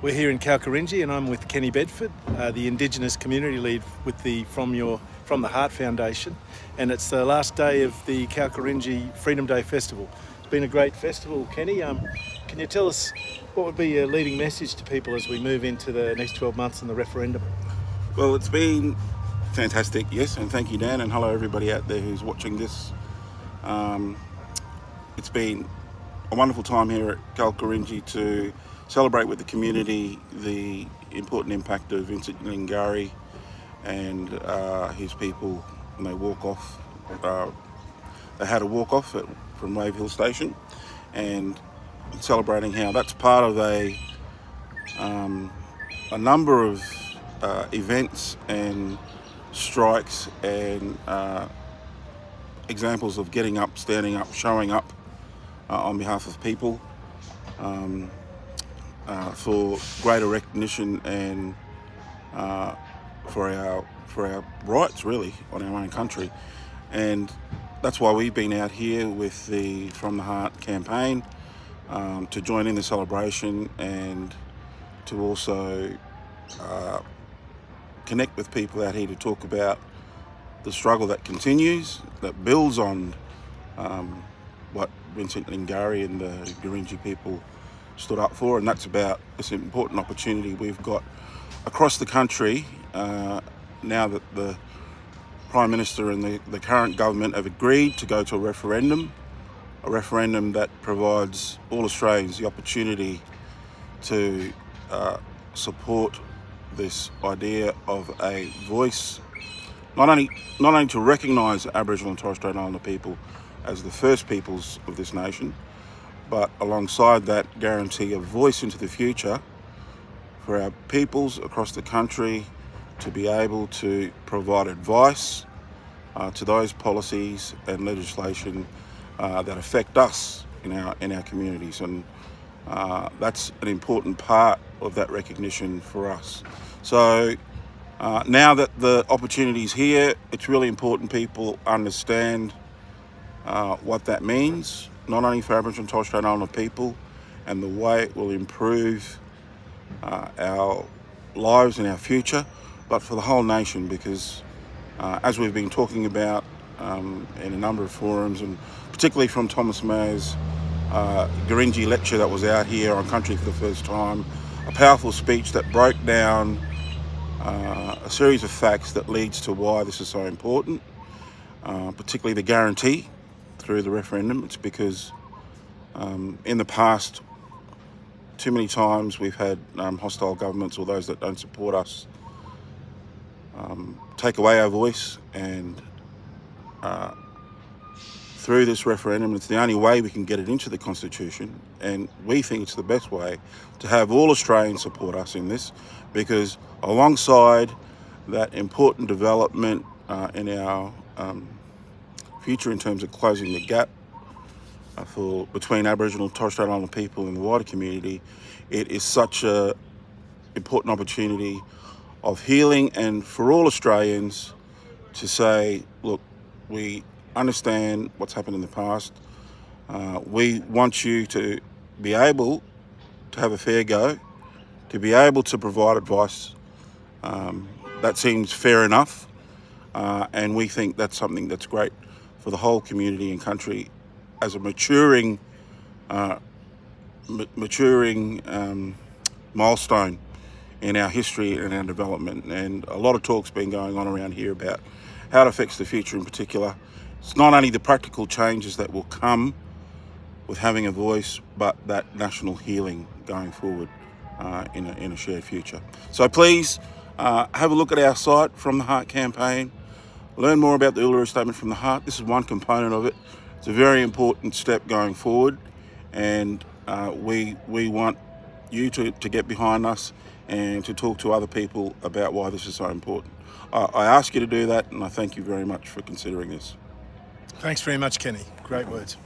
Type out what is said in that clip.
We're here in Kalkarinji and I'm with Kenny Bedford, the Indigenous Community Lead with from the Heart Foundation, and it's the last day of the Kalkarinji Freedom Day Festival. It's been a great festival, Kenny. Can you tell us what would be your leading message to people as we move into the next 12 months and the referendum? Well, it's been fantastic, yes, and thank you, Dan, and hello everybody out there who's watching this. It's been a wonderful time here at Kalkarinji to celebrate with the community the important impact of Vincent Lingari and his people when they walk off. They had a walk off from Wave Hill Station, and celebrating how that's part of a number of events and strikes and examples of getting up, standing up, showing up on behalf of people for greater recognition and for our rights, really, on our own country. And that's why we've been out here with the From the Heart campaign to join in the celebration and to also connect with people out here to talk about the struggle that continues, that builds on what Vincent Lingari and the Gurindji people stood up for, and that's about this important opportunity we've got across the country now that the Prime Minister and the current government have agreed to go to a referendum that provides all Australians the opportunity to support this idea of a voice, not only to recognise Aboriginal and Torres Strait Islander people as the first peoples of this nation, but alongside that guarantee a voice into the future for our peoples across the country to be able to provide advice to those policies and legislation that affect us in our communities, and that's an important part of that recognition for us. So now that the opportunity is here, it's really important people understand what that means, not only for Aboriginal and Torres Strait Islander people and the way it will improve our lives and our future, but for the whole nation, because as we've been talking about in a number of forums, and particularly from Thomas Mayer's Gurindji lecture that was out here on Country for the first time, a powerful speech that broke down a series of facts that leads to why this is so important, particularly the guarantee through the referendum. It's because in the past, too many times we've had hostile governments or those that don't support us take away our voice, and through this referendum, it's the only way we can get it into the Constitution, and we think it's the best way to have all Australians support us in this, because alongside that important development in our future in terms of closing the gap between Aboriginal and Torres Strait Islander people and the wider community, it is such an important opportunity of healing, and for all Australians to say, look, we understand what's happened in the past. We want you to be able to have a fair go, to be able to provide advice that seems fair enough, and we think that's something that's great for the whole community and country as a maturing milestone in our history and our development. And a lot of talk's been going on around here about how it affects the future in particular. It's not only the practical changes that will come with having a voice, but that national healing going forward in a shared future. So please have a look at our site, From the Heart campaign. Learn more about the Uluru Statement from the Heart. This is one component of it. It's a very important step going forward, and we want you to get behind us and to talk to other people about why this is so important. I ask you to do that, and I thank you very much for considering this. Thanks very much, Kenny. Great words.